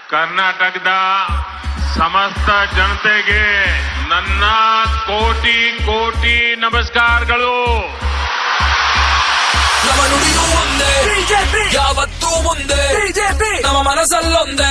ಕರ್ನಾಟಕದ ಸಮಸ್ತ ಜನತೆಗೆ ನನ್ನ ಕೋಟಿ ಕೋಟಿ ನಮಸ್ಕಾರಗಳು. ನಮ್ಮ ನುಡಿಯೂ ಒಂದೇ, ಬಿಜೆಪಿ ಯಾವತ್ತೂ ಮುಂದೆ, ಬಿಜೆಪಿ ನಮ್ಮ ಮನಸ್ಸಲ್ಲೊಂದೇ.